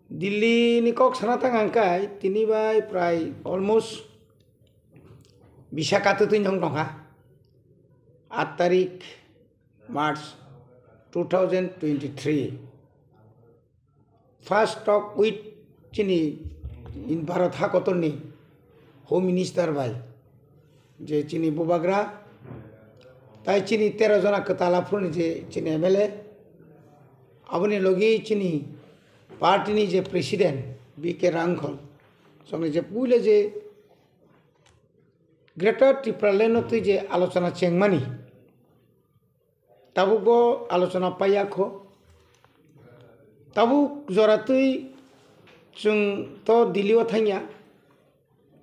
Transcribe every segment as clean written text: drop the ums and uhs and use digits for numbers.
Delhi ni kok sana tangangkai tini bai prai almost bisa kata tu nyong dong ha 8 tarik March 2023 first talk with chini in Bharat hakoton ni Home Minister bai je chini Bubagra tai chini 13 jana ketala phun je chini MLA abuni logi chini party नि जे president BK रांखल संगे जे पुले जे greater Tripuraland तुई जे आलोचना चेंगमानी ताबुको आलोचना पायाखो Tabuk जरा तुई जों तो दिल्लीयाव थांया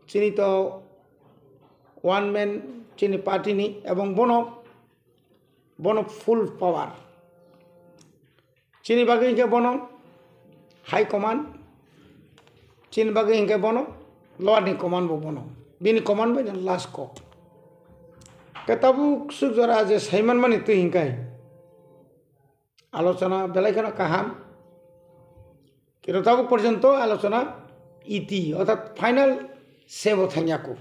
चिनि तो वन मैन चिनि पार्टी नि एवं बनो फुल पावर चिनि बागे के बनो हाई कमांड चीन बागे हिंगे बनो लोअर नि कमांड बो बनो बिनि कमांड बे लास्ट को केताबु सुख जरा जे साइमन माने तु हिंगाय आलोचना बेलायखाना काहाम किरताबु पर्यंत आलोचना इति अर्थात फाइनल सेव थांयाको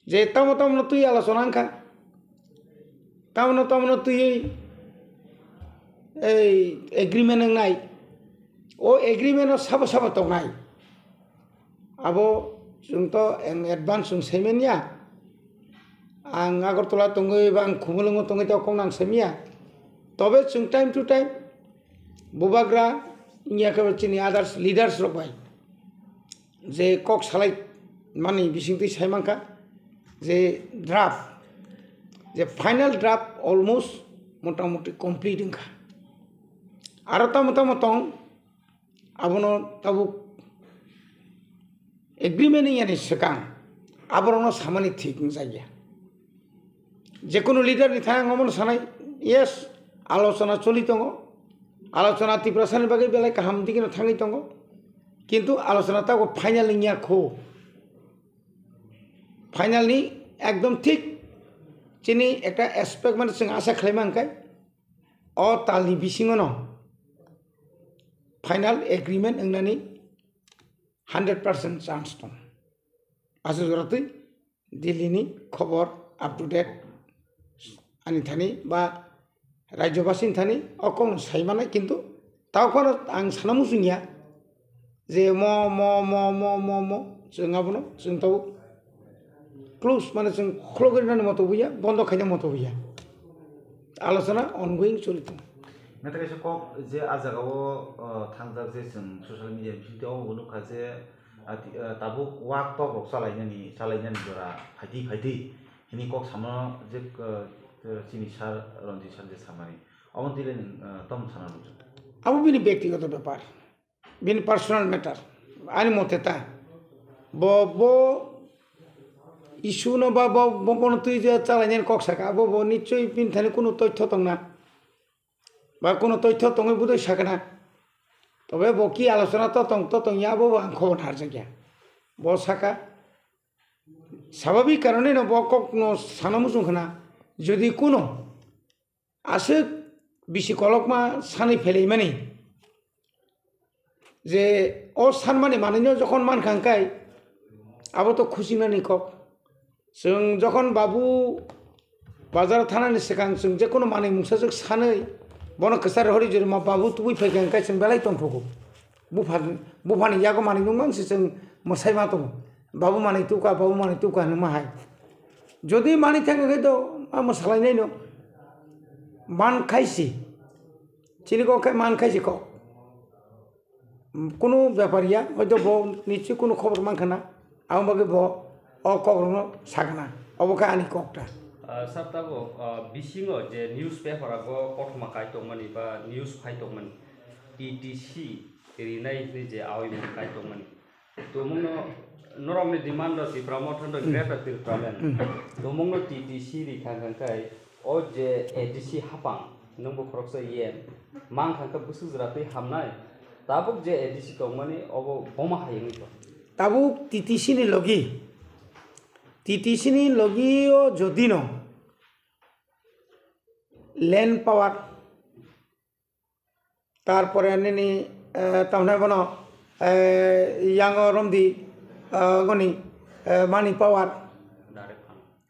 जे तम तुई आलोचना खा तम तुई एग्रीमेंट नाय ओ एग्रीमेंट सब तंगनाय आबो जों तो एडवांस जों सेमेनिया आं आगरतला तंगै बा आं खुमलंग तंगै तो कोंनां सेमिया तबे जों टाइम टू टाइम बुबाग्रा इया के चिनि अदर्स लीडर्स रबाय जे कक सालाय माने बिसिंति सायमांका जे ड्राफ्ट जे फाइनल ड्राफ्ट अलमोस्ट मोटामुटी कमप्लीट इंखा आरो तम abono tabu agreement yani sekang aborono samani thik jaya je kono leader ni thang amon sanai yes alochona choli tongo alochona tiprasani bage belai kaham dikino thangi tongo kintu alochona ta final niya kho final ni ekdom thik chini ekta aspect mane sing asa khlaimangkai o talni bisingono final agreement अंगनानी 100% chance दं आसु जरातै दिल्ली नि खबर up to date आनि थानि बा राज्यबासिन थानि अकं साइमानाय किन्तु तावखर आं सानामु जुनिया जे म जोंगाबनो जों ताव क्लोज माने जों क्लोगरिनानि मतो बुया बन्द खायना मतो बुया आलोचना अनगोइं चलिदों नाथाय कक जे आजागाव थांजाक जे जों ससियेल मिडिया बिथिंआव नुखा जे ताबु वाक टक रक सालायनायनि जरा फायथि हिनि कक सामनो जे चिनि सार रनजित सार जे सामानि अमन दिले तम साना बुझ अब बिनि व्यक्तिगत व्यापार बिनि पर्सनल मैटर आनि मतेता बो इस्यु न बा बन तुइ जे चालायनायनि कक साका बो निश्चय बिनि थानि कोनो तथ्य दंना বা কোনো তথ্য তুমি বুঝে সাকনা তবে বকি আলোচনা তো তংয়া বো আং খবর হার জায়গা ব সাকা স্বাভাবিক কারণে ন বকক ন সানামুসুং খানা যদি কোনো আসে বিশি কলকমা সানি ফেলে মানে যে ও सान माने যখন মান খাঙ্কাই আবো তো খুশি মানি কক जों যখন বাবু বাজার থানানি সেখান जों যে কোনো মানে মুসাজক সাनै बनो कसार हरि जरि मा बाबू तुइ फैगोन काय जों बेलाय तंथगौ बुफानि यागो मानि दंमोन जों मोसाय मा दं बाबू मानि तुका न माहाय जदि मानि थाङै दो मा मोसालायनाय न मान खायसि चिनिको खाय मान खायसि को कोनो व्यापारिया हयतो ब निश्चय कोनो खबर मानखाना आं बागे ब अ कग्रनो सागना अबका आनि ककटा साबताबो बिसिङो जे न्यूज पेपर आगो कथमा कायतोमनि बा न्यूज फाइतोमनि टीटीसी रिनाय जे आविमन कायतोमनि तो मुनो नरमनि डिमान्ड सि प्रमोशन द ग्रेटर तिरत्रालेन तो मुनो टीटीसी रि खांखांखाय ओ जे एडीसी हापां नंबो खरकसा येन मां खांखा बुसुजरातै हामनाय ताबुक जे एडीसी तोमनि अबो बमा हायनि तो ताबुक टीटीसी नि लगियो जदिनो लैंड पावर तारपरे tamne bono yang romdi goni money power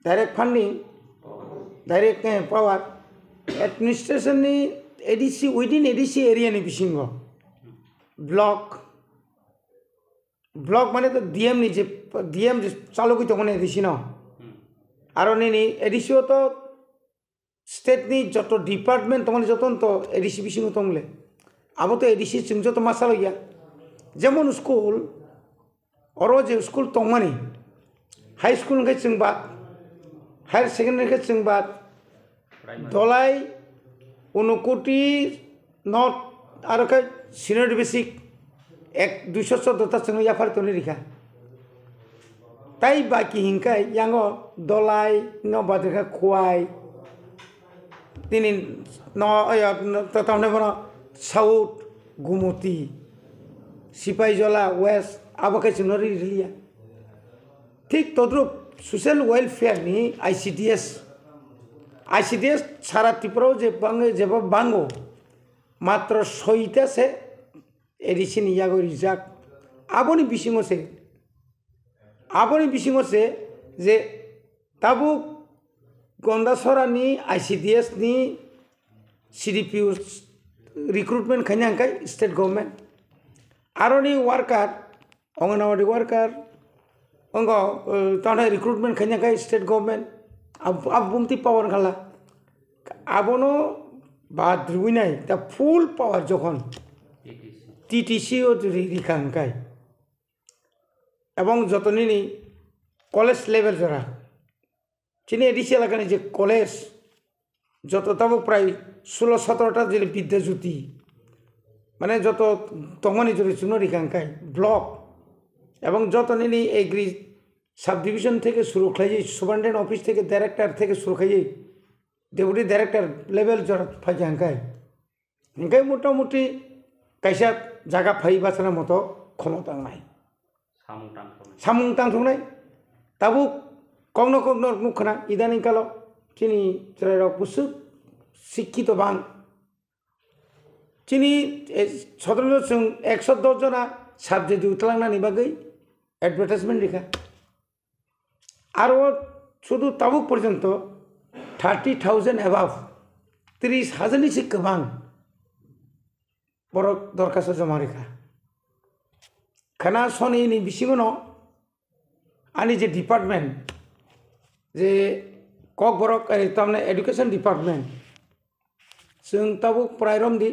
direct funding direct power administration ni ADC within ADC area ni bisingo block মানে তো ডিএম নি যে ডিএম যে চালু কই তখন ADC ন আর নি ADC তো স্টেট নি যত ডিপার্টমেন্ট তখন যতন তো ADC বিসিঙ্গ তংলে আবো তো ADC চিং যত মাসাল গিয়া যেমন স্কুল অর যে স্কুল তংমানি হাই স্কুল কে চিংবা হায়ার সেকেন্ডারি কে চিংবা দলাই উনকোটি নট আর কে সিনিয়র বেসিক 214টা চিং ইয়াফার তনি রিখা তাই বাকি হিংকাই ইয়াঙ্গ দলাই ন বাদকা খোয়াই তিনি ন তামনে বন সাউথ গুমতি সিপাহীজলা ওয়েস্ট আবকে চিংরি রিলিয়া ঠিক তদ্রুপ সোশ্যাল ওয়েলফেয়ার নি ICDS সারা ত্রিপুরাও যে বাঙ্গো মাত্র 6টা সে ADC ni yago রিজাক aboni bisingose যে তাবু গন্দাসরা নি ICDS ni CDPU recruitment খাইনাংকাই স্টেট গভর্নমেন্ট আরনি ওয়ার্কার অঙ্গনওয়াড়ি ওয়ার্কার অঙ্গ তাহলে রিক্রুটমেন্ট খাইনাংকাই স্টেট গভর্নমেন্ট আবুমতি পাওয়ার খালা আবনো বাদ রুইনাই তা ফুল পাওয়ার যখন TTC ও রিখাংকাই এবং যতনি কলেজ লেভেল যারা চিনি ADC এলাকায় যে কলেজ যত তাবো প্রায় 16-17টা যে বিদ্যাজ্যোতি মানে যত তমনি জড়ি চুনো রিখাংকাই ব্লক এবং যতনি এগ্রি সাব ডিভিশন থেকে শুরু খাইয়ে সুপারিনটেন্ডেন্ট অফিস থেকে ডাইরেক্টর থেকে শুরু খাইয়ে ডেপুটি ডাইরেক্টর লেভেল যারা ফাইজাংকাই ইনকাই মোটামুটি কাইসা জায়গা ফাই বাঁচানোর মতো ক্ষমতা নাই সামুং টাংথংনাই তাবু কগ্ন মুখনা ইদানিং কালো চিনি রক বুসু শিক্ষিত বাং চিনি সাধারণত 110 জনা সাবজেক্ট উতলাংনানি বাগৈ অ্যাডভার্টাইজমেন্ট রেখা আর শুধু তাবুক পর্যন্ত 30,000 অ্যাবাভ 30,000 নিচে গোबां বড় দরখাস্ত জমা রেখা খানা সনি বিসিমনো আনি যে ডিপার্টমেন্ট যে কক বরক তামনে এডুকেশন ডিপার্টমেন্ট जों ताबुक प्राय रमदी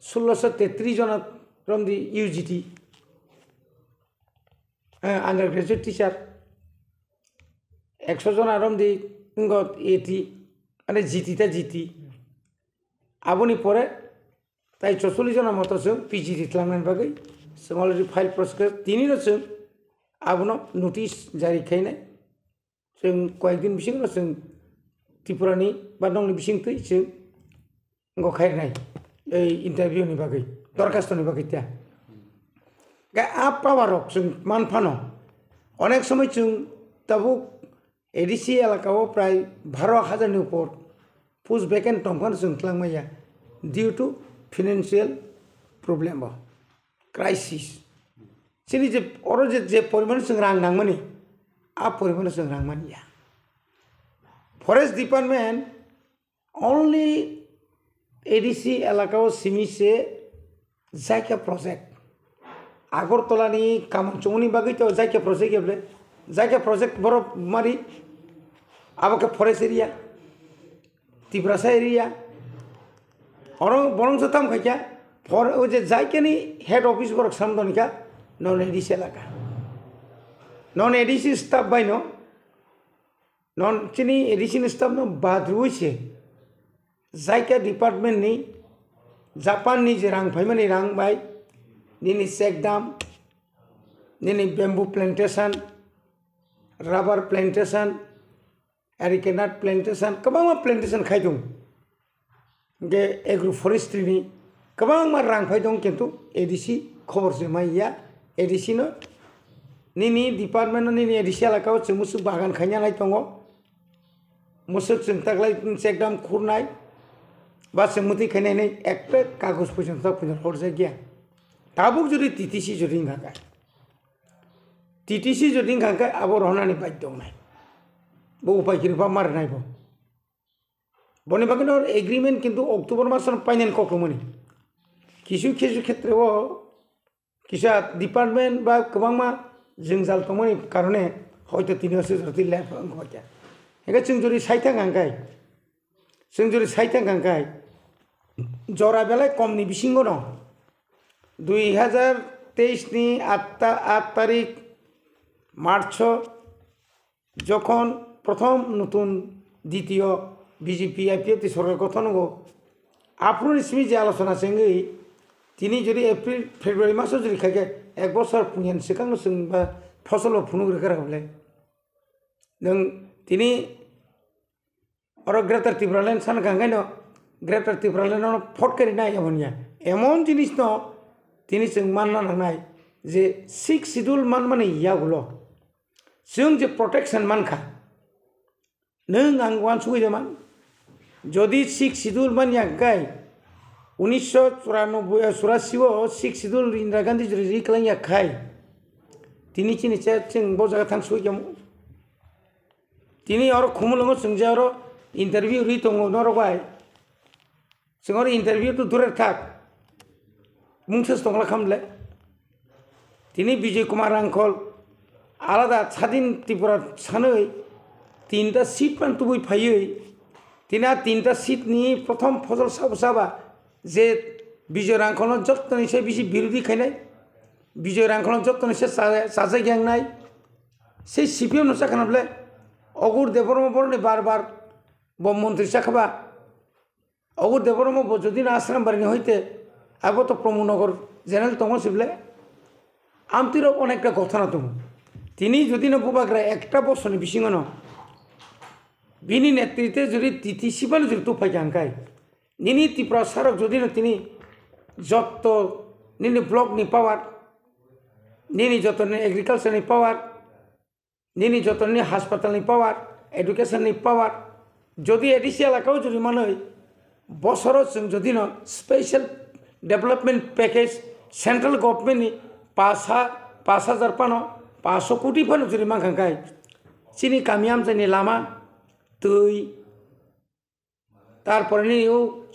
1633 जना रमदी UGT आन्डार ग्रेजुएट टीचार 100 जना रमदी AT माने GT आबोनि परे ताई 44 जना मतो जों PG दिथलांनायनि बागै जों अलरेडि फाइल प्रसेस दिनैनो जों आबोनो नोटिस जारि खायनाय जों कयेकदिन बिसिङाव जों त्रिपुरानि बा नंनि बिसिंथै जों गखायनाय এই ইন্টারভিউनि बागै दरखास्तनि बागै ता गा आप पावारक जों मानफानो अनेक समय जों ताबु ADC एलाकाओ प्राय 12,000 नि ऊपर पोस्ट वैकेंट दंफान जों ख्लांमाया due to financial problem crisis सिनि जे अरो जे परिमाण जों रां नांगमानि आ परिमाण जों रां मानिया फरेस्ट डिपार्टमेंट ओनली ADC एलाकाओ सिमिसे जायका प्रोजेक्ट आगरतलानि कामचौनि बागै तो जायका प्रोजेक्ट गेबले जायका प्रोजेक्ट बरो मारि आबके फरेस्ट एरिया तिब्रासा एरिया अरं बरं जताम खायका फर ओ जे जायकानि हेड ऑफिस बरक सामदनिका नन ADC एलाका नन ADC स्टाफ बायनो नन चिनि ADC स्टाफ न बाद्रुइसे जायका डिपार्टमेंट नि जापान नि जे रां फाइमानि रां बाय निनि सेकदाम निनि bamboo plantation rubber plantation arecanut plantation गोबां प्लांटेशन खायदों गे एग्रो फरेस्ट्री नि गोबां रां फायदों किन्तु ADC खबर जमाइया ADC नो निनि डिपार्टमेंट निनि ADC एलाकायाव जों मुसु बागान खायनाय दङ मुसु जों तागलाय सेकदाम खुरनाय बस मुति खाने एक कागज पर्यन्त हरजा गैया tabuk jodi TTC jodi ngangkai TTC jodi ngangkai abo rohnani baidong nai bo upai kiri pa mar nai bo boni bagino agreement kintu October mason painen koklumani kisu khetre o kisa department ba kabangma jingzal tomani karone hoyto 3 বছর জতি লেপ ngkhoja ega chungjuri saitha ngangkai chungjuri saitha ngangkai jora belai komni bisingo no 2023 ni 8 তারিখ March যখন প্রথম নতুন দ্বিতীয় BJP IPF সরকার গঠন হবো আপনার ইসমি যে আলোচনা সঙ্গে তিনি যদি এপ্রিল ফেব্রুয়ারি মাসে যদি খাইকে 1 বছর পুঁজেন সেখানে বা ফসল ফুনুক রেখে রাখলে তিনি আরো গ্রেটার ত্রিপুরাল্যান্ড সান গাঙ্গাই ন গ্রেটার ত্রিপুরাল্যান্ড ফটকারি নাই এমনিয়া এমন জিনিস ন তিনি जों मानना नांनाय जे 6 শিডিউল মানে ইয়াগুলো जों যে প্রটেকশন মানখা नों आं वान सुगैदोंमोन যদি 6 শিডিউল মানিয়া गाय 1984 6 শিডিউল ইন্দিরা গান্ধী যদি রিক্লাইয়া খাই তিনি চিনিছে जों বজাगा थां सुगैयाम তিনি আর খুমলঙ্গ जों যে আর ইন্টারভিউ রি দङ নরबाय जों আর ইন্টারভিউ তো দূরে থাক मुंसेस दंला खामले তিনি বিজয় কুমার আঙ্কল আলাদা স্বাধীন ত্রিপুরা সাनै 3টা সিট পান তুই ফাইयै তিনি 3টা সিট নি প্রথম ফসল সাবসাবা যে বিজয় আঙ্কল যত্ন সে বেশি বিরোধী খাইনাই বিজয় আঙ্কল যত্ন সে সাজা গ্যাংনাই সেই সিপিএম নসা খানাবলে অগুর দেবরম বরনে বারবার বম মন্ত্রী সাখাবা অগুর দেবরম যদি না আশ্রম বাড়ি হইতে আবো তো প্রমনগর জেনারেল তখন সিবলে আমতির অনেকটা কথা না তুমি তিনি যদি না বুবাগ্রা একটা বছর বিশিঙ্গন বিনি নেতৃত্বে যদি তিথিসিবাল যদি তুফাই আঙ্কাই নিনি ত্রিপুরা সারক যদি না তিনি যত নিনি ব্লক নি পাওয়ার নিনি যত এগ্রিকালচার নি পাওয়ার নিনি যত নি হাসপাতাল নি পাওয়ার এডুকেশন নি পাওয়ার যদি এডিসি এলাকাও যদি মনে হয় বছরও যদি না special development package central government नि 5,000 पानो 500 कोटी पानो जुरी मांखांखाय चिनी कामियाम जानि लामा दै तारपरे नि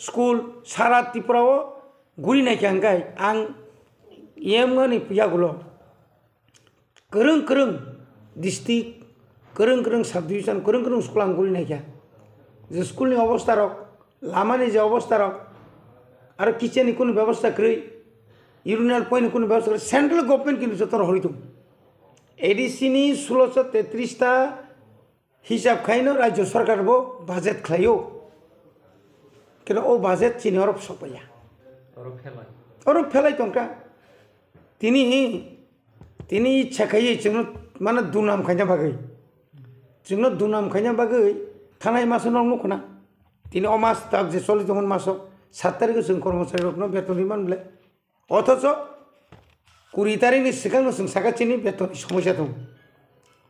स्कुल सारा त्रिपुराव गुरि नायखांखाय आं एमगानि पियागुलो गोरों डिस्ट्रिक्ट गोरों सब डिविजन गोरों स्कुल आं गुरि नायखा जे स्कुलनि अवस्था रक लामानि जे अवस्था रक আর কিচেনে কোনো ব্যবস্থা করি ইউরিনাল পয়েন্ট কোনো ব্যবস্থা করে সেন্ট্রাল গভর্নমেন্ট কিন্তু যত হরিতুম এডিসিনি 1633টা হিসাব খাইনো রাজ্য সরকার বো বাজেট খাইও কিন্তু ও বাজেট চিনি অরব সপাইয়া অরব ফেলাই তংকা তিনি ইচ্ছা খাইয়ে जोंनो মানে দুনাম খাইনা বাগৈ जोंनो দুনাম খাইনা বাগৈ থানায় মাসে নখনা তিনি অমাস তাক যে চলি তখন মাসক 7 তারিখে जों কর্মচারী রকম বেতন দিমান বলে অথচ 20 তারিখनि सिगांनो जों साखाथिनि बेतननि समस्या दं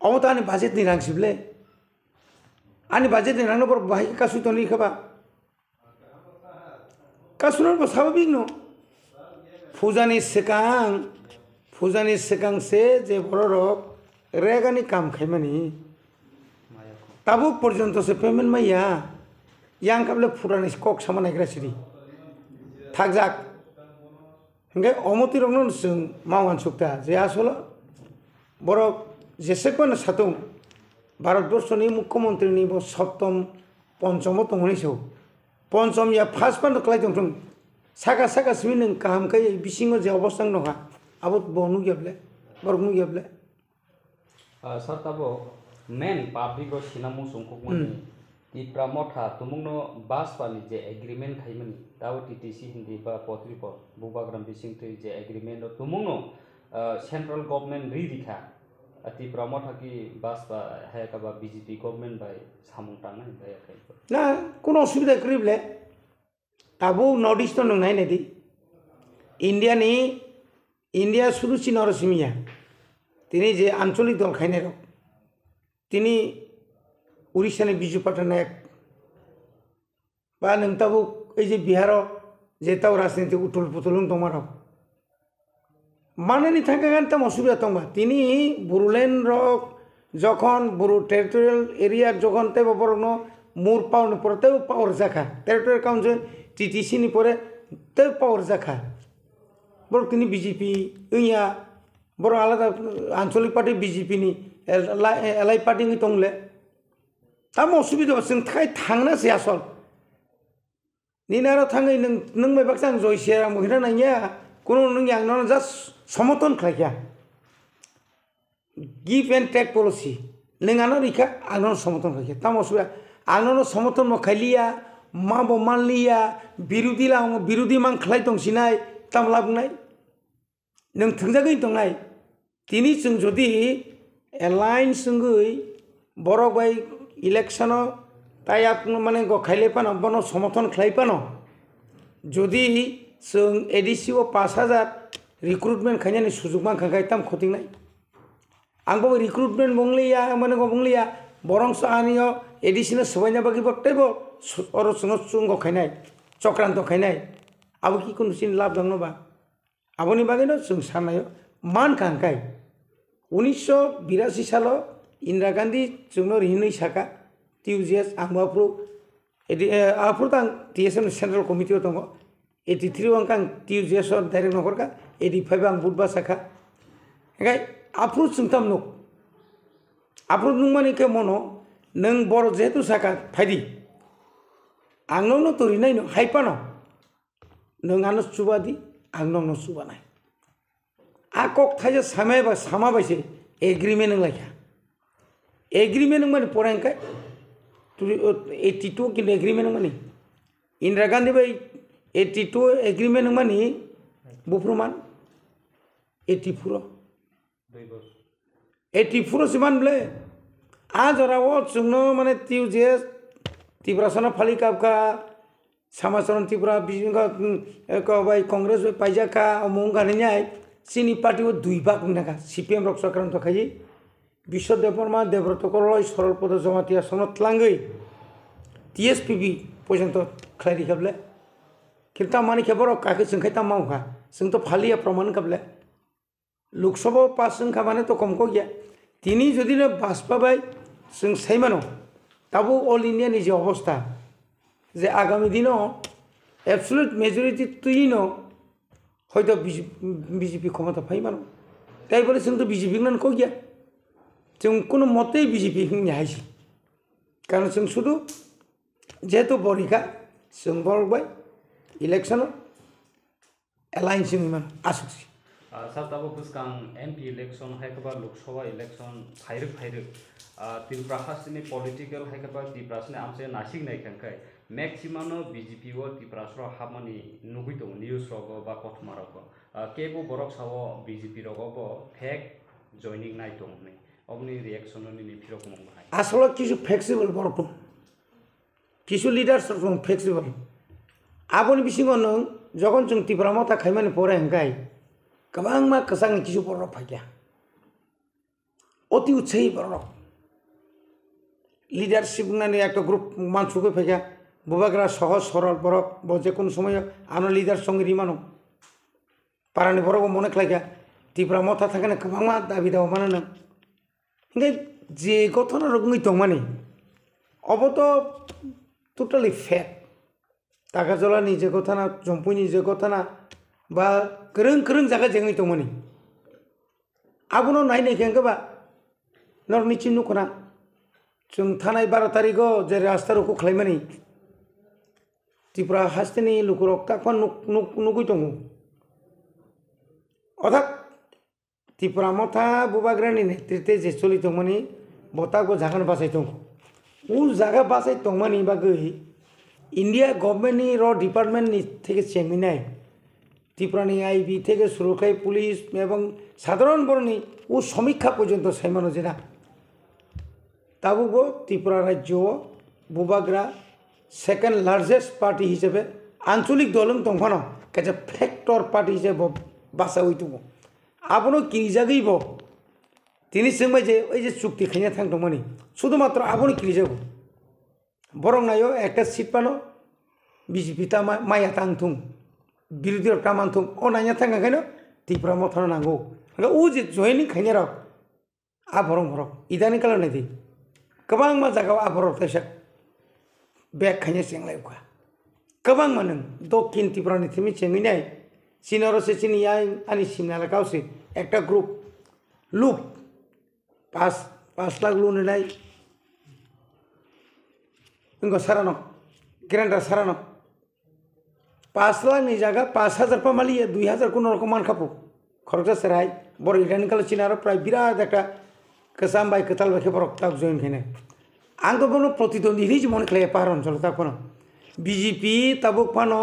अमता आंनि बाजेटनि रांसिबले आंनि बाजेटनि रांनो बर बाहाय कासुतनि खाबा कासुनर स्वाभाविक न फुजानि सिगां से जे बररक रेगानि काम खायमानि ताबुक पर्यन्त से पेमेन्ट माइया yang kable furani kok sama naikra siri থাকজাক হঙ্গে অমতি রংন जों মাওয়ান সুক্তা যে আসলে বড় যেসেকন সাতুং ভারতবর্ষনি মুখ্যমন্ত্রীনি সপ্তম পঞ্চম তংনিসौ পঞ্চম ইয়া ফার্স্ট পান ক্লাইदों साका सिमिन काम kai बिसिङो जे अवस्था नङा आबो बनु गेबले बरगनु गेबले सरताबो मेन पाब्लिक सिनामु संखकमनि टिप्रा मथा तुमुंनो बासपानि जे एग्रीमेंट खाइमनि दाव टीटीसी हिंदी बा पत्रिप बुबाग्राम बिसिंथै जे एग्रीमेंट तुमुंनो सेंट्रल गवर्नमेंट रिदिखा टिप्रा मथा की बासपा हायाकाबा बीजेपी गवर्नमेंट बाय सामुं तांना हायाखै ना कोनो असुबिदा करिबले ताबो नॉर्थ ईस्ट नो नाय नेदि इंडिया सुदु चिनरसिमिया तिनी जे आंचलिक दल खाइनाय तिनी उड़ीसानि बिजु पट्टनायक बा नोंताबो ए जे बिहाराव जे ताव राजनीति उथुल पुथुलुं दंमार মানানি থাকাগান তাম অসুবিধা দंबा তিনি বুরুলেন রক যখন বুরু টেরিটোরিয়াল এরিয়া যখন তেব বরং মুর পাওয়ার পরে তেব পাওয়ার জাখা টেরিটোরিয়াল কাউন্সিল টিটিসি নি পরে তেব পাওয়ার জাখা বড় তিনি বিজেপি ইয়া বড় আলাদা আঞ্চলিক পার্টি বিজেপি নি এলআই পার্টি নি তংলে তাম অসুবিধা जों थाखाय थांनासै आसल निनारो थाङै नों मायबाक आं जयसे आं महिना नायया কোনো नों आंनाव जास्ट समर्थन खालाया गिव एंड टेक पलिसि नों आंनाव रिखा आंनाव समर्थन खालाया ताम असुबिदा आंनाव समर्थन खालिया मा बो मानलिया बिरोधी मान खालाय दंसिनाय ताम लाबनाय नों थंजागै दंनाय तिनि जों जदि एलायन्स जोंगै बरक बाय इलेक्शन ताई आप माने खाइले पानो बनो समर्थन खालाय पानो जदि जों एडिसि 5000 रिक्रुटमेंट खायनायनि सुजुग मान खाय ताम खथिंनाय आंबो रिक्रुटमेंट बंलिया माने बंलिया बरंस आनियो एडिसिनो सबायना बागि बक्तबो और सुंग खायनाय चक्रांत खायनाय आबो कि कुन सिन लाभ दंबा आबोनि बागैनो जों साननायो मान खांखाय 1982 सालाव इंदिरा गांधी जोंनो रिहिनै साका टिउजिएस आंबाफ्रु आफ्रुतां टीएसएम सेंट्रल कमिटी दङ 83 आं टिउजिएस डाइरेक्ट नखरका 85 आं बुधबा साका एगाय आफ्रु जोंताम नुक आफ्रु नुमानि के मनो नों बर जेतु साका फायदि आंनावनो तोरिनाय नो हाइपानो नों आनो सुबादि आंनावनो सुबानाय आकक थाजे सामायबा सामाबायसे एग्रीमेंट लाया एग्रीमेंट माने परायनखाय 82 किन एग्रीमेंट माने इंदिरा गांधी बाय 82 एग्रीमेंट माने बुफ्रुमान 84 सिमान ब्ले आज राव जोंनो माने टिउजिएस तिब्रासना फालिकाबका समाचरण त्रिपुरा बिजंगा बाय कांग्रेस पाइजाका अमंगानियाय सिनी पार्टी दुई भाग नाका सीपीएम रक सकारांत खायि विश्व देवबर्मा देवव्रत करलय सरलपद जमातिया सनत लांगै टीएसपीबी पर्यंत खायरि खाबले किंतु मानि खेबर काके संखायता मावखा जोंथ फालिया प्रमाण खाबले लोकसभा पास जोंखा माने तो कमको गया तिनी जदि बासपाबाय जों साइमानो ताबो ऑल इंडिया नि जे अवस्था जे आगामी दिनो एब्सोल्यूट मेजरिटी तुइनो হয়তো বিজেপি ক্ষমতা পাইমানো তাই বলে जों तो বিজেপি নান কো গিয়া जों কোনো মতেই বিজেপি হিংনি হাইছি কারণ जों শুধু যেহেতু বরিখা जों বলবাই ইলেকশন এলায়েন্স মান আসুছি सार ताबो बुसकां एमपी इलेक्शन हायकबा लोकसभा इलेक्शन फाइरक त्रिपुरा हासिनि पॉलिटिकल हायकबा त्रिपुरासनि आमसे नासिक नायखांखाय मैक्सिमम बीजेपी वो त्रिपुरासरो हामानि नुगै दं न्यूज रगो बा कथमा रगो केबो बरक सावो बीजेपी रगो बो फेक जॉइनिंग नाय दं नै अपनी रिएक्शन नि फिरक मंग हाय আসলে কিছু ফ্লেক্সিবল বরক কিছু লিডারস রং ফ্লেক্সিবল আবনি বিসিং নং যখন जों त्रिपुरा मथा खायमानि परे हंगाय गोबां मा कसां किछु बरक फायया अति उत्साही बरक लिडारशिप नानि एक ग्रुप मानसुके फायया बुबाग्रा सहज सरल बरक बजे कोन समय आनो लिडार संगे रिमानो पारानि बरक मने खायया त्रिपुरा मथा थाखाने गोबां मा दाबि दाव मानो नों हिंगाय जे गथना रगै दं माने अब तो टोटाली फेक तागाजलानि जे गथना जम्पुनि जे गथना बा गोरों जागा जेङै दं माने आबुनो नायनाय केंगबा नरनिचि नुखना जों थानाय 12 तारिखो जे रास्ता रुखु खालायमानि त्रिपुरा हास्टेनि लुकुरक ताकफा नुगै दं अर्थात त्रिपुरा मथा बुबाग्रानि नेतृत्वे जे चलि दं माने बतागो जागान बासाय दं उ जागा बासाय दं माने बागै इंडिया गभर्नमेंटनि र डिपार्टमेंटनि থেকে চেমিনাय त्रिपुरानि आईबी থেকে सुरक्षाय पुलिस এবং সাধারণ বর্ণী ও সমীক্ষা পর্যন্ত সাইমানো জেনা তাবুবো त्रिपुरा राज्य बुबाग्रा सेकेंड लार्जेस्ट पार्टी हिसाবে आंचलिक दलम दंफानो काजे फैक्टर पार्टी हिसाবে बासा हইতুबो आबनो किरिजागैबो তিনি सोंबाय जे ओइ जे चुक्ति खायना थांदोंमोन শুধুমাত্র आबनो किरिजागो बरं नायो একটা সিট পানো বিজেপি তা মায়া थांथुं বিরোধী টামাनथुं अ नायना थांगाखायनो ত্রিপুরা মথন নাंगौ ও যে জয়েनिं खायनो रक आबरं भरक इदानि कालार नायदि गोबां मा जागाव आबरक थायसा बेग खायनो सेंलायखा गोबां मानों दक्षिण त्रिपुरानि थिमि चेंगिनाय सिनरसे चिनिया आनि सिमनाला गावसे একটা গ্রুপ লুপ 5 লাখ লোন নাই ইনগো সারানো গ্রান্ডার সারানো 5 লাখ नि জায়গা 5000 পামালিয়ে 2000 কোন রকম মান খাপো খরচা সেরাই বড় ইরানি কাল চিনার প্রায় বিরাট একটা কেসাম বাই কেতাল বাকে বড় তাক জয়েন খেনে আং তো বনো প্রতিদ্বন্দ্বী হিজ মনে খেলে পাহাড় অঞ্চল তা কোনো বিজেপি তাবুক ফানো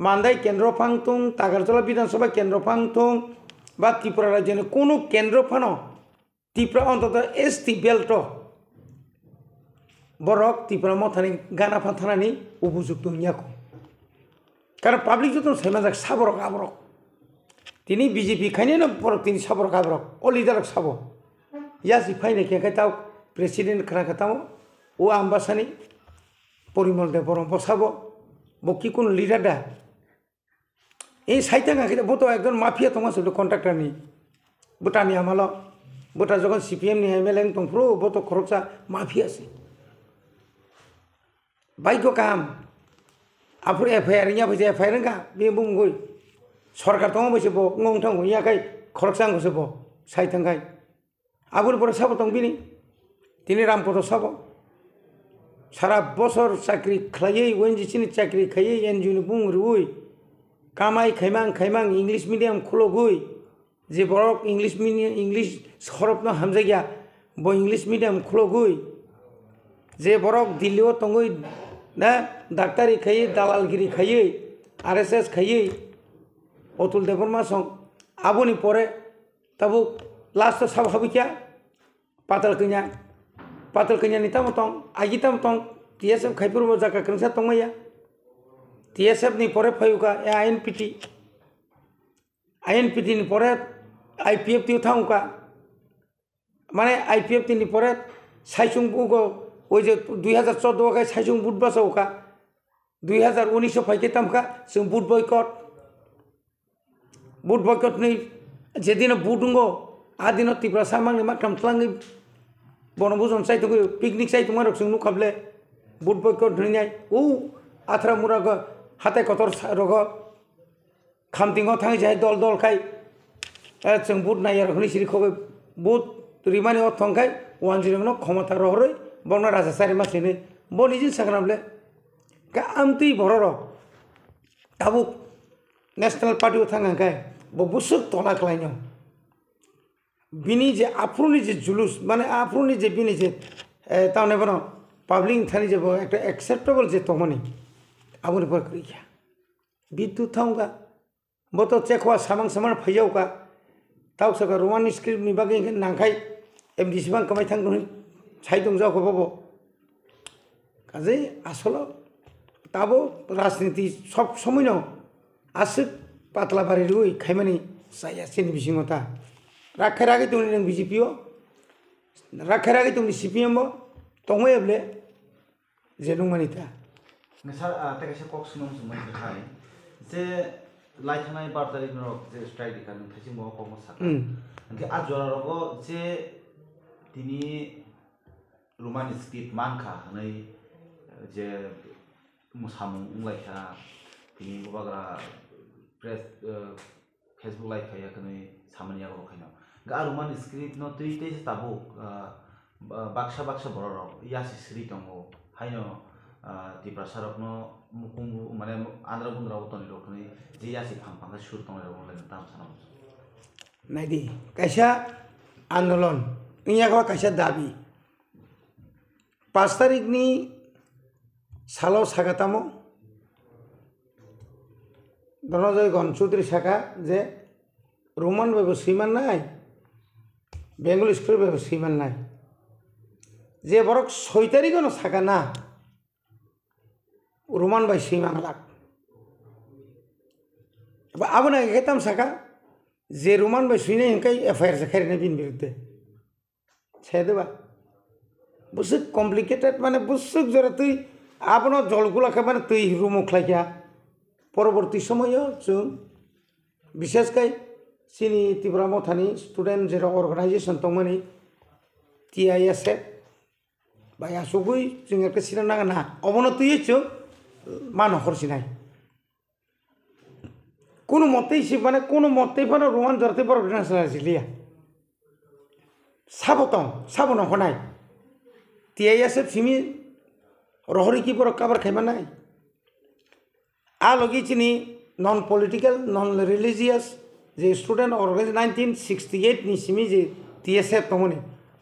মান্দাই কেন্দ্র ফাংতুং তাগারতলা বিধানসভা কেন্দ্র ফাংতুং বা ত্রিপুরা রাজ্যের কোনো কেন্দ্র ফানো ত্রিপুরা অন্তত এসটি বেল্ট বরক ত্রিপুরা মথানি গানা ফাথানানি উপযুক্ত ইয়াকো কারণ পাবলিক যত সেমাজাক সাবরক আবরক তিনি বিজেপি খাইনে না বরক তিনি সাবরক আবরক ও লিডারক সাব ইয়াসি ফাইনে কে তাও প্রেসিডেন্ট খানা খাতাও ও আম্বাসানি পরিমল দে বরং বসাবো বকি কোন লিডার দা এই সাইতাঙ্গা খেতে বতো একজন মাফিয়া তোমার সব কন্ট্রাক্টর নি বুটানি আমালো বুটা যখন সিপিএম নি এমএলএ তংফ্রু বতো খরচা মাফিয়া আছে বাইকো কাম আপুর এফআইআর ইয়া বসে এফআইআর কা বি বুंगोय সরকার তো বসে ব ngongthang ইয়াকাই খরচা গসে ব সাইতাঙ্গাই আবুর পরে সাব তং বিনি তিনি রামপদ সাব সারা বছর চাকরি খাইয়ে ওএনজিসি नि চাকরি খাইয়ে এনজিও नि बुंरुই কামাই খাইমাং ইংলিশ মিডিয়াম খুলগুই যে বড় ইংলিশ মিডিয়াম ইংলিশ সরব ন হামজাগিয়া ব ইংলিশ মিডিয়াম খুলগুই যে বড় দিল্লিও তঙ্গই না ডাক্তারি খাইয়ে দালালগিরি খাইয়ে আরএসএস খাইয়ে অতুল দেববর্মা সং আবুনি পরে তাবু লাস্ট সাব হাবিকিয়া পাতাল কইয়া নিতাম তং আগিতাম তং টিএসএফ খাইপুর জাকা কংসা তংমাया টিএসএফ नि পরে ফায়ুকা আইএনপিটি नि পরে আইপিএফ টিও থাউকা মানে আইপিএফ নি পরে সাইসুং বুগো ওই যে 2014 কা সাইসুং বুট বাসাওকা 2019 ফাইকে তামকা जों বুট বয়কট नि যেদিন বুটুঙ্গো আদিন ত্রিপুরা সামাংনি মাকাম ত্লাঙ্গি বনভোজন চাইতো পিকনিক চাইতো মারক जों নুখাবলে বুট বয়কট হইনাই ও আথরা মুরাগ হাতে কতর রগ খামতিঙ্গ থাঙি যাই দল খাই जों বুট নাই আর হনি সিরি খবে বুট রিমানি অথংখাই 10 ন ক্ষমতা রহরই বর্ণ রাজা সারি মাসিনি বনিজি সাগনাবলে কা আমতি বড়র তাবুক ন্যাশনাল পার্টিও থাঙাখাই ববুসুক তলা খালাইনো বিনি যে আফ্রুনি যে জুলুস মানে আফ্রুনি যে বিনি যে তাওনে বনো পাবলিক থানি যে একটা অ্যাকসেপ্টেবল যে তমনি আবুনি পর করিয়া বিদ্যুৎ থাউকা বতো চেকवा সামাং ফাইজাওকা তাও সকা রোমান স্ক্রিপ্ট नि बागै नांखाय एमडिसिबां कमाय थांदों साइदों जाखौ बाबो काजे आसल ताबो राजनीति सब समयनो आसु पातला बारि रुइ खायमानि साया सेनि बिसिङता राखारागै दंनि नों बिजेपिओ राखारागै दंनि सिपिएमओ तंगयबले जेनुमानिता नोंसार तेकासे कक सुनम सुमय खाय जे लाइथानाय बारदारि न जे स्ट्राइक दिखा नोंथासि मो कक सा ओंके आजरा रगो जे तिनी रोमान स्क्रिप्ट मानखा हनै जे मुसामुं उंलायखा तिनी बबाग्रा प्रेस फेसबुक लाइखाया कनै सामनिया रखायनो गा रोमान स्क्रिप्ट न तुइते ताबु बाक्सा बरर यासि श्री दंगो हायनो टिप्रा सरकन मुकुंगु माने आंध्र गुंद्रा उतनि रखनै जे यासि फांफांगा सुर दंग रखलै दाम सानाम नायदि कायसा आन्दोलन इयाखौ कायसा दाबि 5 तारिखनि सालाव सागातामो धनजय गणचौधरी साखा जे रोमान बाबु सैमान नाय बेंगल स्कुल बाबु सैमान नाय जे बरक 6 तारिखनो साखा ना रोमान बाय सैमान लाग आबना एकेताम साखा जे रोमान बाय सैनाय हंकाय एफआईआर जाखायरना बिन बिरुद्धे छेदबा बुसुक कमप्लिकेटेड माने बुसुक जरा तुई आपनो जलगुला खाबानो तुई रुमो खालाया परवर्ती समय जों विशेषकै सिनी त्रिपुरा मथानी स्टूडेंट जेराव अर्गानाइजेशन दंमोन TISF बाय आसुगुई जों एके सिना नागा ना अबनतयै जों मान हरसिनाय কোনো মতেই সে মানে কোনো মতেই মানে রোমান ধরতে পারো না জিলিয়া সাবতং সাবন হনাই TISF সিমি রহরি কি পর কাবার খাইবা নাই আ লগি চিনি নন পলিটিক্যাল নন রিলিজিয়াস যে student organise 1968 ni simi je TSF tomoni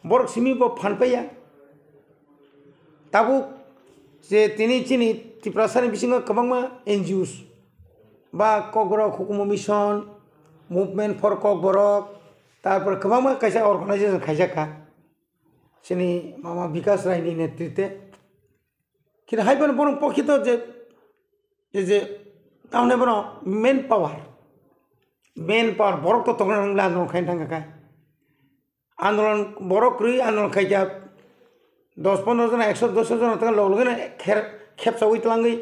borok simi bo phanpaya tabu je tini chini tiprasani bisingo kabangma NGOs ba kokborok hukumo mission movement for kokborok tarpor kabangma kaisa organization khaijaka sini mama vikas rai ni netritwe kira haiban borong pokhito je tamne bono main power borok to tongan angla no khain thanga kai आंदोलन बरक रुई आंदोलन खाइजा 10-15 जना 110 जना तक लोग ने खेपसा उइतलांगै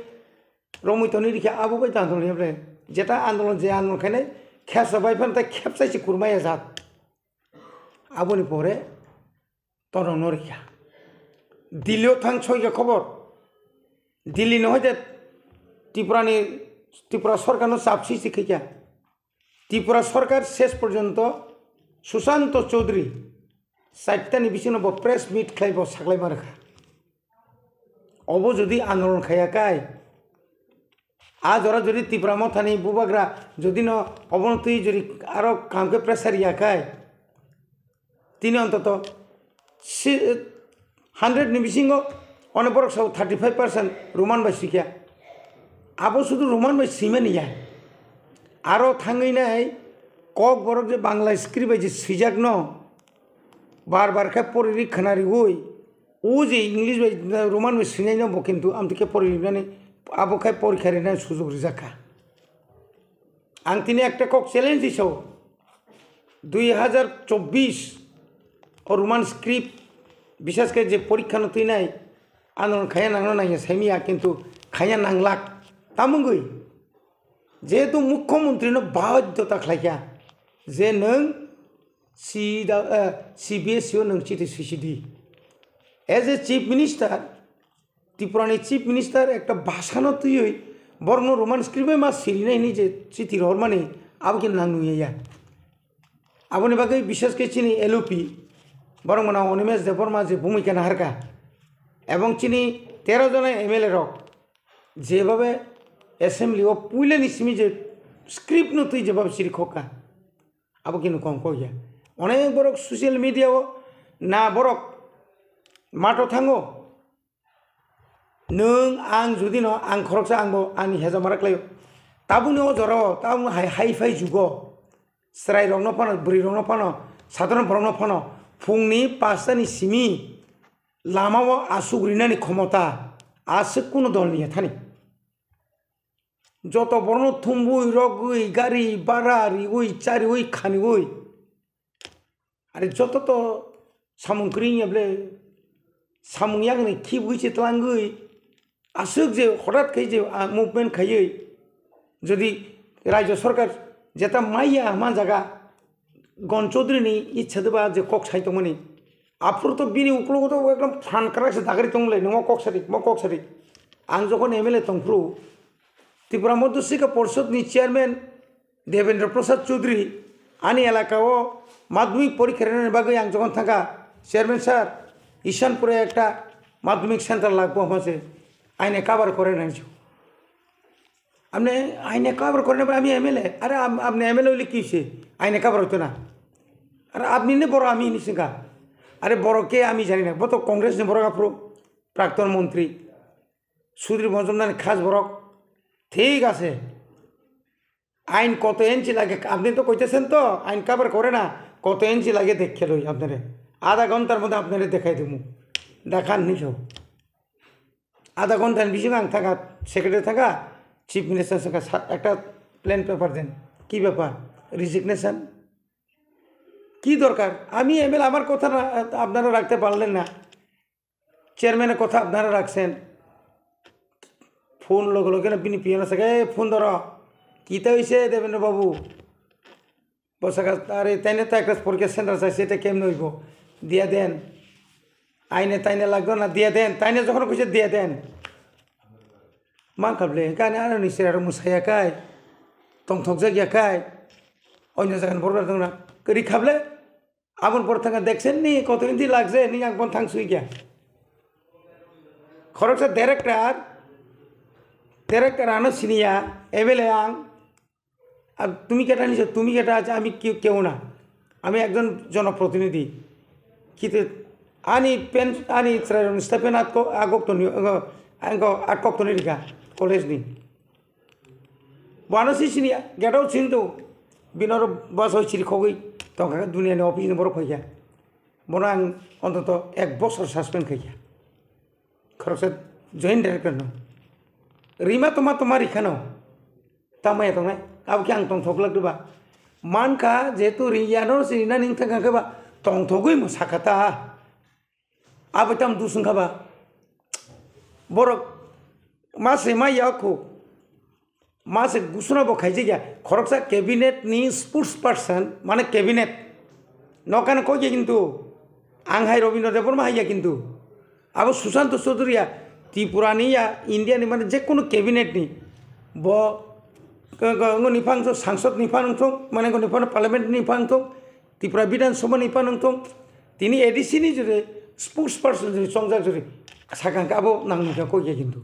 रमितनि दिखे आबो बाय आंदोलन हेब्रे जेटा आंदोलन जे आंदोलन खाने खेपसा बाय फन त खेपसाइसि खुरमाया जात आबोनि परे तन नरिखा दिल्लीयाव थां छयगा खबर दिल्ली न हयते त्रिपुरा सरकारनो चापसिसि खैया त्रिपुरा सरकार शेष पर्यन्त सुशांत चौधरी साइटानि बिसिनो बो प्रेस मीट खाइबो सागलाय मारखा अबो जदि आंदोलन खायाकाय आजरा जदि त्रिपुरा मथानि बुबाग्रा जदि न अबनति जदि आरो कामके प्रेसार याकाय तिनि अंतत 100 नि बिसिङो अनबरक साव 35% रोमान बासिकिया आबो सुदु रोमान बाय सिमेनिया आरो थाङैनाय कक बरक जे बांला स्क्रिप्ट बायदि सिजाक न बार बार खे परि खोनारि गय उ जे इंग्लिश बाय रोमान बाय सिनाय न किन्तु आम तिके परिनानै आबो खाय परिखारिना सुजुग रिजाखा आं तिनि एकटा कक चैलेंज दिसौ 2024 और रोमान स्क्रिप्ट विशेष के जे परीक्षा न तैनाय आंदोलन खाया नांगनो नाय साइमिया किन्तु खाया नांगलाक तामंगै जेहेतु मुख्यमंत्री न बाध्यता खालाया जे नों CBSE नों चिठी सुइसिदि एज ए चीफ मिनिस्टार त्रिपुरानि चीफ मिनिस्टार एक भाषानो तुयै बरनो रोमान स्क्रिप्ट मा सिरिनायनि जे चिठी हरमानि आबो नांनुया आबोनि बागै विशेष के चिनि LOP बरंमना अनिमेश देवबर्मा जे भूमिका नाहारका एवं चिनि 13 जना MLA रक जेभाबे assembly of पुइलेनि Simi J script न तुई जेभाबे सिरि खका आबो किनु कम कइया अनेक बरक सोशल मीडिया ना बरक माटो थांगो नों आं जुदि न आं खरकसा आंबो आंनि हेजामाराखलायो ताबुनि अजराव ताबु हाइ फाइ जुगो स्राय रंनो फानो बुरि रंनो फानो साधारण रंनो फानो फुंनि 5 तानि सिमि लामाव आसुग्रिनानि क्षमता आसो कुनु दलनिया थानि যত বর্ণ থুম্বুই রগুই গাড়ি বাড়া রিগুই চারিগুই খানিগুই আরে যত তো সামুংক্রিয়া বলে সামুংয়াগনি খিবুই চিতলাঙ্গুই আসুক যে হঠাৎ খাই যে মুভমেন্ট খাইयै যদি রাজ্য সরকার যেটা মাইয়া मा জায়গা গণ চৌধুরীনি ইচ্ছা দেবা যে কক সাইতমনি আফুর তো বিনি উকলগত একদম ফান কারাসে দাগারি তংলে নম কক সারি आं যখন MLA তংফ্রু त्रिपुरा मध्यशिक्षा परिषद नि चेयरमैन देवेंद्र प्रसाद चौधरी आनी एलाकाओ माध्यमिक परीक्षा बागै आं जखन थांगा चेयरमैन सर ईशानपुरे एक माध्यमिक सेंटर लागबो हमासे आइने कवर करे नाइछो आपने आइने कवर करने पर आमी MLA अरे आपने MLA হইলে কি হইছে आइने कवर হতো না अरे আপনি নে বড় আমি নিছিকা अरे বড় কে আমি জানি না বড় কংগ্রেস নে বড় কাপ্রো প্রাক্তন মন্ত্রী সুধীর মজুমদার খাস বড় ঠিক আছে আইন কত ইঞ্চি লাগে আপনি তো কইতেছেন তো আইন কভার করে না কত ইঞ্চি লাগে দেখে লই আপনারে আধা ঘন্টার মধ্যে আপনারে দেখাই দেবো দেখান নিছো আধা ঘন্টার বেশি আং থাকা সেক্রেটারি থাকা চিফ মিনিস্টার সঙ্গে একটা প্ল্যান পেপার দেন কি ব্যাপার রিজিগনেশন কি দরকার আমি MLA আমার কথা আপনারা রাখতে পারলেন না চেয়ারম্যানের কথা আপনারা রাখছেন फोन लोग लोग बिनी पियन सके फोन धर कीता देवेंद्र बाबू বসাকা আরে তাইনে তো একটা পরীক্ষা সেন্টার চাই সেটা কেমন হইব দিয়া দেন আইনে তাইনে লাগতো না দিয়া দেন তাইনে যখন কইছে দিয়া দেন মান খাবলে কানে আর নিশ্চয় আর মুসাইয়াকাই টংথক জায়গাকাই অন্য জায়গায় বড় দং না করি খাবলে আবন পর থাকা দেখছেন নি কতদিন দি লাগছে নি আকবন থাং সুই গিয়া খরচা ডাইরেক্টর আনো সিনিয়া এবেলে আং আর তুমি কেটা নিছো তুমি কেটা আছে আমি কেউ না আমি একজন জনপ্রতিনিধি কিন্তু আনি পেন আনি স্টেপেন আগক্তনি আটকক্তনি রিকা কলেজ নি বানসি সিনিয়া গেটাও চিন্তু বিনর বাস হয়ে চিরি খগই তখন দুনিয়ানি অফিস বড় খাইয়া বড় আং অন্তত 1 বছর সাসপেন্ড খাইয়া খরচা জয়েন্ট ডাইরেক্টর ন রিমা তোমার ইখানো তামাই তো নাই अब क्या टंथक लगदोबा मानका जेतु रियानो सिना निं थांखाबा टंथगै मोसाखाता अब तम दुसुंखाबा बरक मासे मायाखौ मासे गुसुना बखाइजे गया खरकसा कैबिनेट नि स्पोर्ट्स पर्सन माने कैबिनेट नकान कइगे किन्तु आंहाय रविन्द्र देबरमा हाइया किन्तु अब सुशांत चौधुरीया त्रिपुरानि या इंडियानि माने जे कोनो कैबिनेट नि ब निफांग सांसद निफांग माने निफांग पार्लियामेंट निफांग त्रिपुरा विधानसभा निफांग তিনি এডিসিনি যদি স্পোর্টস পার্সন যদি সংজাক যদি সাকাঙ্ক আবো নাংনিকা কইয়া কিন্তু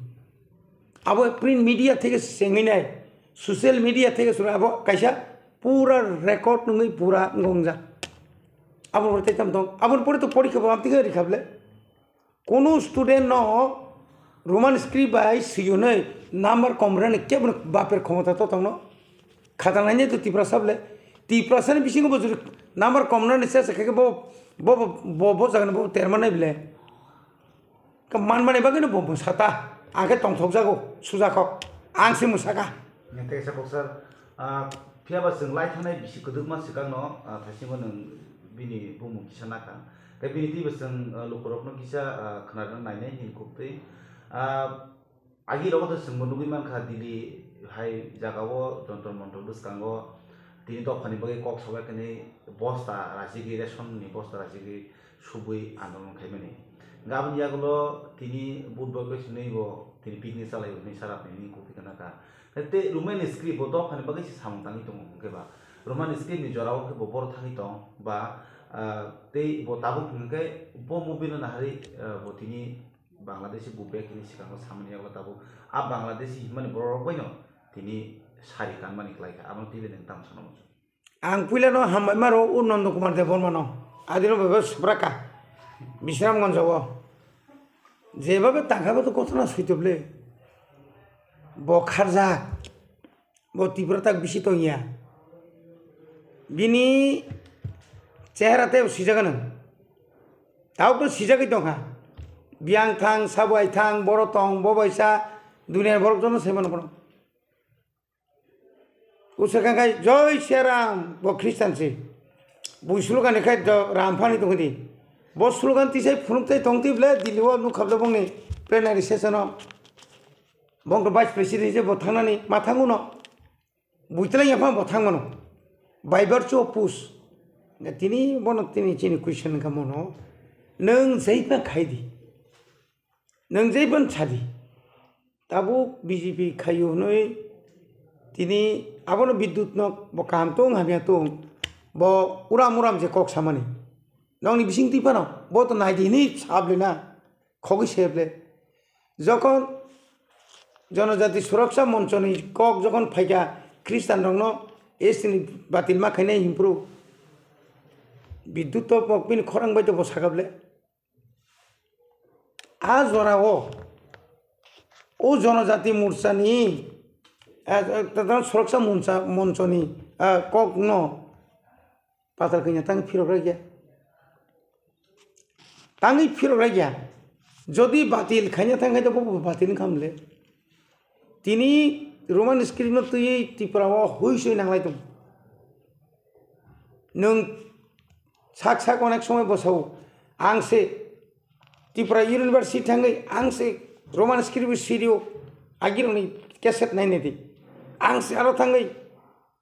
আবো প্রিন্ট মিডিয়া থেকে সেঙ্গিনাই সোশ্যাল মিডিয়া থেকে শুনে আবো কাইসা পুরা রেকর্ড নঙ্গই পুরা গংজা আবো বলতে চাম দং আবো পরে তো পরীক্ষা আপনি কে রিখাবলে কোন স্টুডেন্ট ন रोमान स्क्रिप्ट बाय सियोनै नाम्बार कमराने केबन बापेर क्षमता तो तंगनो खातानाय तो तिप्रा सबले तिप्रासानि बिसिंग बजुर नाम्बार कमराने से सके बो जागन बो तेरमाने बिले क मान माने बागनो बो साता आगे तंथक जागो सुजाखौ आंसे मुसाका नेते एसा बक्सर फियाबा जों लाइ थानाय बिसि गदुमा सिगांनो थासिमो नों बिनि बुमु किसानाका दा बिनि तिबसं लकरकनो किसा खोनादों नायनाय हिनकुपै आगे रगत सोंबोनुगै मानखा दिल्ली हाय जागावो जन्तर मन्तर दुसकांगो तिनि दफानि बगे कक सबायखनि बस्ता राजिगि रेशननि बस्ता राजिगि सुबै आन्दोलन खायमानि गाबोन यागलो तिनि बुधबार कइसनैबो तिनि पिकनिक चालायो नै सारापनि कफि कनाका ते रुमेन स्क्रिप्ट बो दफानि बगे सामतांनि दङ केबा रुमान स्क्रिप्ट नि जराव के बर थाङि दं बा ते बो ताबु खुंगे बो मुबिनो नाहारि बो तिनि बांलादेशी बुबे किनि सिगाङाव सामनिया बताबो आ बांलादेशी माने बरफ बायनो तिनि सारि कान मानि लायका आबो तिबे नों ताम सानो आं पुइलानो हामबाय मारो उनन्द कुमार देबरमानो आदिनो बेबो सुब्राका बिश्रामगन्जआव जेबाबो तांखाबो तो कथना सैतबले बखारजा बो तीव्रता बिसि तंगिया बिनि चेहराते सिजागानो दावबो सिजागै दंहा बियां थां साबाय थां बर' तं बबायसा दुनिया बरफ जन सेमन बन उसकांखाय जय श्रीराम ब ख्रिस्टान से बुइसुलगान खाय रामफानि दंदि ब स्लगान तिसाय फुनुंथाय तंतिब्ले दिल्लीआव नुखाबले बंनि प्लेनारि सेसनाव बंग भाइस प्रेसिडेंट जे बथांनानि माथांगुनो बुइतला याफा बथांगुनो बाइबारचो पुस तिनि बन तिनि चिनि क्वेश्चन खामनो नों जैबा खायदि नों जैबन छादी ताबु बीजेपी खायो नै तिनि आबनो विद्युत न बकाम तो हामिया तो ब उराम उराम जे कक सामानि नंनि बिसिं तिपानो ब तो नाइदिनि साबलेना खगि सेबले যখন जनजाति सुरक्षा मंचनि कक যখন फाइगा ख्रिस्टान रंनो एसनि बातिल माखायनाय हिमप्रो विद्युत पकबिन खरांबाय तो बसागाबले आज जराओ ओ जनजाति मोर्चानि सुरक्षा मंचनि कक न पाताल कइना तांग फिरग्रा गया तांगै फिरग्रा गया जदि बातिल खायना थांगाय तो बातिल खामले तिनि रोमान स्क्रिप्ट न तुयै त्रिपुराव हुइसै नांलाय दं नों साक साक अनेक समय बसाव आंसे त्रिपुरा यूनिवर्सिटी थांगै आंसे रोमान स्क्रिप्ट सीरियो आगिरनि केसेट नायने दि आंसे आरो थांगै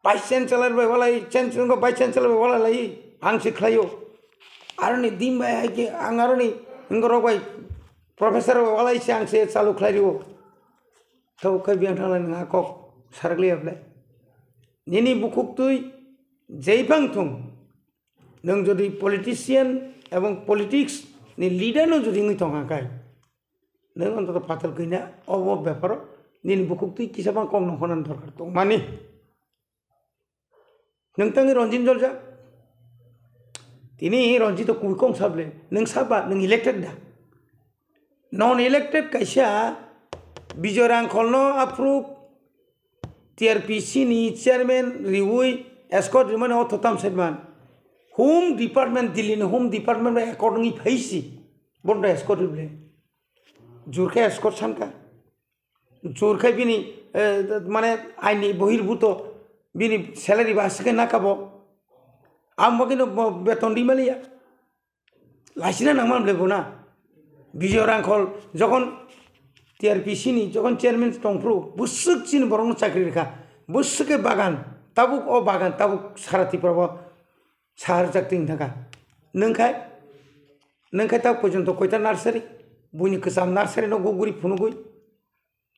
भाइस चेन्सेलर बेवालाई चेन्सेलर भाइस चेन्सेलर बेवालाई आं सिख्लायो आरो नि दिम भाई कि आं आरो नि इंगरो भाई प्रोफेसर बेवालाई से आं से चालू खलायो तो कई बियां थांला नङा कक सारग्लियाब्ले निनि बुकुक तुई जेबां थुं नों जदि पलिटिशियन एवं पलिटिक्स नि लीडर नो जदि ngui tonghakai नों अंतत पातल गैना अब बेपार निनि बुकुक तुई किसाबां कम नखनान दरकार दं मानि नोंथांनि रंजिन जलजा तिनी रंजित कुइकं साबले नों साबा नों इलेक्टेड दा नन इलेक्टेड कैसा बिजय खलनो अप्रूव टीआरपीसी नि चेयरमैन रिवुई एस्कॉट रिमन अथताम सेडमान होम डिपार्टमेंट दिल्ली ने होम डिपार्टमेंट में अकॉर्डिंगली फैसी बंद एस्कॉट रिबले जुरखे एस्कॉट सानका जुरखे बिनी माने आइनि बहिर्भूत बिनी सैलरी बासके नाकाबो आम बकिनो बेतन दिमालिया लासिना नामान लेबोना बिजय रांखल जखन टीआरपीसी नि जखन चेयरमैन टंफ्रु बुसुक चिन बरंग चाकरी रेखा बुसुके बागान ताबुक ओ बागान ताबुक साराती प्रभ सार जाक्तिं थाका नोंखाय ता पर्यन्त कयटा नार्सारी बुनि कसाम नार्सारी न गुगुरि फुनुगुइ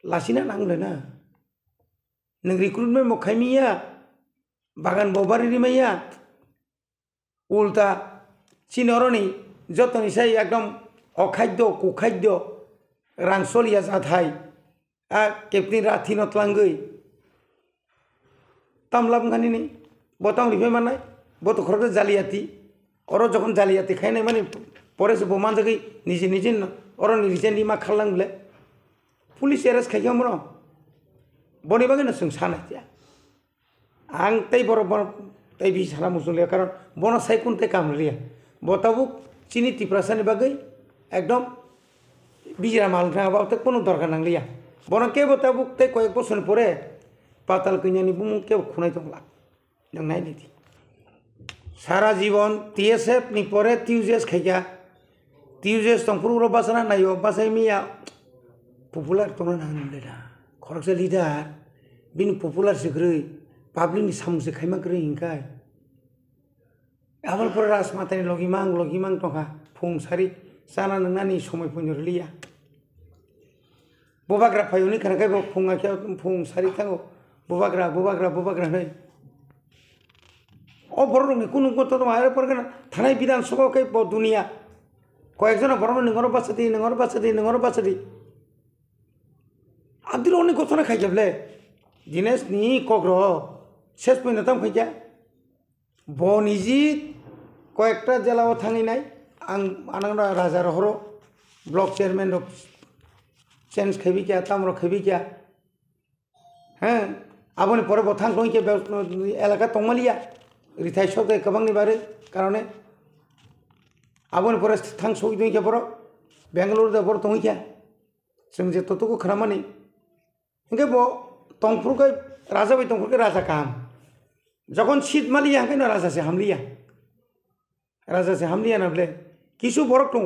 लासिना नांगलेना नों रिक्रुटमेंट मखाइमिया बागान बबारि रिमाइया उल्टा चिनरनि जतनिसाय एकदम अखाद्य कुखाद्य रांसलिया जाथाय आ केप्टेन राथि नतलांगै तामलाब गानिनि बतंग रिफाय मानाय बत खरद जालियाती और जखन जालियाती खायनाय माने परे से बमान जगै निजे निजे और निजे मा खालांगले पुलिस एरेस्ट खायगा मनो बनि बागैनो जों सानायतिया आं तै बर तै बि सारा मुसुलिया कारण बन साइकुन तै कामलिया बताबुक चिनि तिप्रासानि बागै एकदम बिजरा माल थाङाबा तै कोनो दरकार नांलिया बन के बताबुक तै कयेक बছর পরে पाताल कन्यानि बुमु के खुनाय दंला नों नायनिति सारा जीवन टीएसएफ नि परे टीयूजेस खायगा टीयूजेस तंफुरो बासना नायो बासाइमिया पपुलार तोना नांगलेदा खरकसे लिडार बिन पपुलार सिग्रै पाब्लिक नि सामुसे खायमा ग्रै हिंखाय आबल पर राजमातानि लगिमां तंखा फुं सारि जाना नोंनानि समय फैनोरलिया बबाग्रा फायुनि खानाखाय फुङाखै फुं सारि थाङो बबाग्रा नै ओ बरनि कुनु गत दं आरो परगन थानाय बिधान सभा कै दुनिया कयेकजना बरन नंगर बासदी आदिर अनेक गतना खायजाबले दिनेश नि कग्र शेष पयनताम खायजा बनिजी कयेकटा जेलाव थाङैनाय आं आनांदा राजा रहर ब्लक चेयरमैन चेंज खायबिका तामर खायबिका हैं आबनि परे बथां दंके एलाका तंमालिया रिथाय सदे गोबांनि बारे कारणे आबनि परे थां सौइ दंके बर बेंगलुरु दा बर दंके जों जे ततुको खालामनानै इंगे ब तंफ्रुकै राजा बाय तंफ्रुकै राजा काम যখন শীত মালিয়া কেন রাজা সে হামলিয়া নাবলে কিছু বরক দं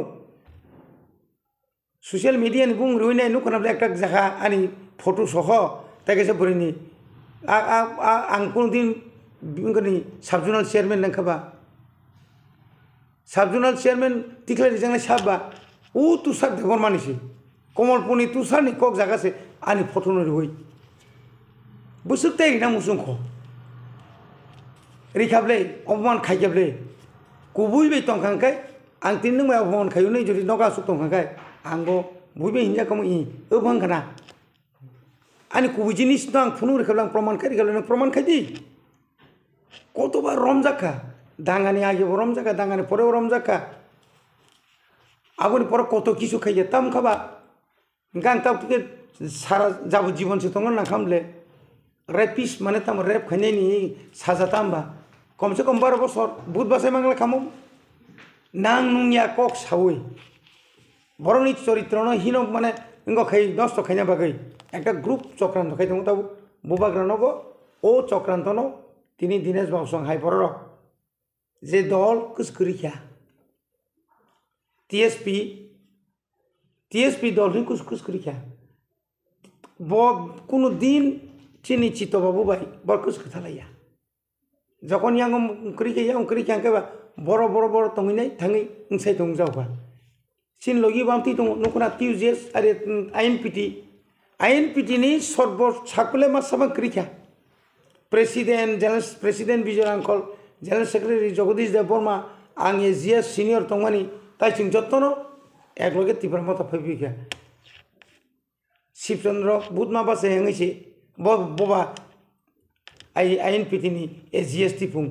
সোশ্যাল মিডিয়া नि बुं रुइनाय नुखनाबले একটা জায়গা আনি ফটো সহ তাকেছে বরিনি आं कोनदिन बिंगनि साबजुनाल चेयरमैन नंखाबा साबजुनाल चेयरमैन टिक्लारि जंगले साबा उ तुसार देवर मानिसि कमलपुरनि तुसारनि कक जागासे आनि फटो न रुइ बुसुकते ना मुसुंखो रिखाबले अपमान खायजाबले गुबुइबै तंखांखाय आं तिन नों अपमान खायुनै जुदि नगा सुक तंखांखाय आंबो बुइबै हिंजा कम इ ओबांखाना आनि गुबुइजिनि सिनो आं फुनु रिखाबले आं प्रमाण खायदि कतबार रमजाखा दांगानि आगे रमजाखा दांगानि परे रमजाखा आबनि परे कत किसु खायजा ताम खाबा गां ताबके सारा जाबो जीवन से तंगन नाखामले रेपिस माने ताम रेप खायनायनि साजा तामबा कम से कम 12 বছর बुध बासाय मांगला खामो नां नुनिया कक सावै बरनि चरित्र न हिनो माने इंग खाय नष्ट खायना बागै একটা গ্রুপ চক্রান্ত খাই দं তাবো বুবাগ্রানব ও চক্রান্তন তিনি দিনেশ বাবুসং হাই বড় যে দল কুসকরিখা টিএসপি দল নি কুসকরিখা ব কোনো দিন চিনি চিত বাবু ভাই বরকুস কথালাইয়া যখন yang ungkri ke ba boro tonginai thangiungsai tong jauka sin logi bamti tong nukuna tujes are INPT ni sorbor sakule masama krikha president Vijay Uncle general secretary Jagadish Dev Burma ang GS senior tongmani tai chung jottono ekloge tipar mata phibikha Sipchandra budma ba se hengichi boba INPT ni GST pung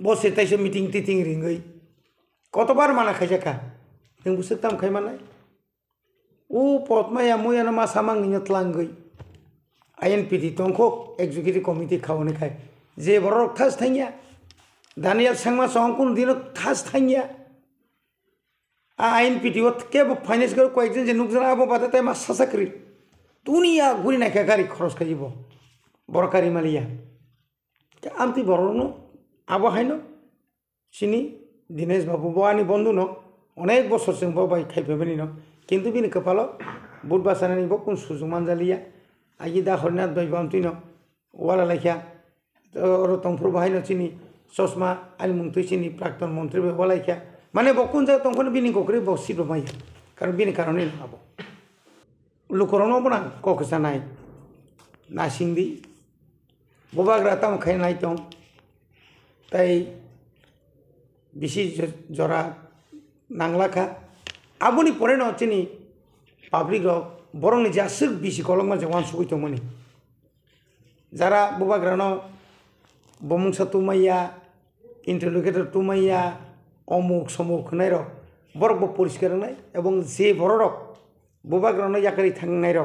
bose taise meeting titing ringai কতবার মানা খাইছে কা নों বুসতাম খাই মানাय ও পতমায়া ময়ানা মা সামাং নিয়তলাঙ্গै INPT tongkho executive committee khawne khai je borok thas thangya Daniel Sangma songkun dino thas thangya INPT ot ke finance gar ko ekjon je nukjana abo badate ma sasakri dunia guri na gari খরচ খাইবো বরকারি মালিয়া আমতি বরনো আবো হাইনো চিনি দিনেশ বাবু বানি বন্ধু ন অনেক বছর जों বাবাই খাইফেবেনি ন কিন্তু বিনি কপালো বুট বাসানানি বকুন সুজুমান জালিয়া আই দা হরনাথ বাই বামতি ন ওয়ালা লাইখা ওর তংফুর বাহাইনো চিনি চশমা আলি মুংতুই চিনি প্রাক্তন মন্ত্রী ওয়ালাইখা মানে বকুন যা তংখন বিনি কোকরি বসিব মাইয়া কারণ বিনি কারণে আবো লুকরনো বনা ককসা নাই নাসিংদি ববাগ্রা তাম খাই নাই তং তাই বেশি জরা নাংলাখা আবনি পরে ন চিনি পাবলিক বরংনি জাসুক বেশি কলংমা জওয়ান সুইতো মনি যারা ববাগ্রানো বমুংসা তুমাইয়া ইন্টারলোকেটর তুমাইয়া অমুক সমুক নাই র বরক পরিষ্কার নাই এবং যে বড় ববাগ্রানো ইয়াকারি থাংনাই র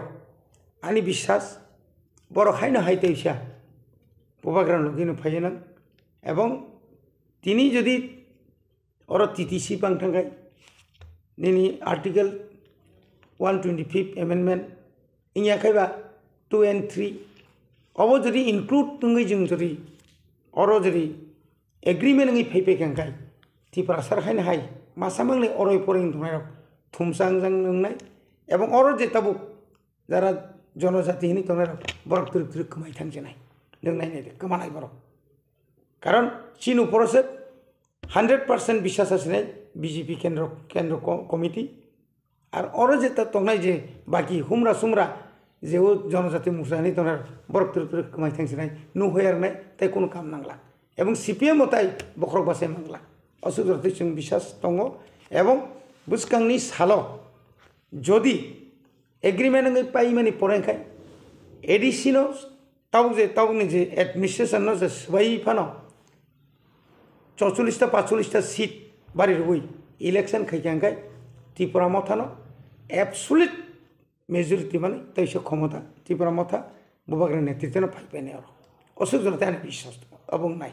আনি বিশ্বাস বড় খাইনো হাইতে ইসা ববাগ্রানো কিন্তু ফাইনা এবং তিনি যদি ওর TTC পাংথাঙ্গাই নিনি আর্টিকেল 125 amendment ইয়া খাইবা 2 and 3 অব যদি ইনক্লুড তুঙ্গি जों যদি ওর যদি এগ্রিমেন্ট নঙি ফাইপে খাঙ্গাই টিপরা সার খাইনা হাই মাসামাংলে অরই পরিং ধনাই থুমসাংজাং নংনাই এবং ওর যে তাবুক যারা জনজাতি হিনি তনাই বরক তুরুক কমাই থাংছে নাই নংনাই নাই কমানাই বরক কারণ চীন উপরসে 100% বিশ্বাস আছে নাই বিজেপি কেন্দ্র কমিটি আর ওর যে তংনাই যে বাকি হুমরা সুমরা যে ও জনজাতি মুসলানি তনার বরক তুরুক কমাই থাংছে নাই নু হয়ার নাই তাই কোনো কাম নাংলা এবং CPM তাই বখরক বাসে মাংলা অসুবিধাতে जों বিশ্বাস দङ এবং বুসকাংনি সাল যদি এগ্রিমেন্ট নङै পাইমানি পরেखाय एडिशनो तावनि जे एडमिनिस्ट्रेशन जे सबाई फानो 44टा 45टा सीट बारि रुई इलेक्शन खाइखांखाय त्रिपुरा मथानो एब्सोल्यूट मेजरिटी माने तैसे क्षमता त्रिपुरा मथा बबाग्रा नेतृत्व फाइपेने असुख जनता বিশ্বাস এবং নাই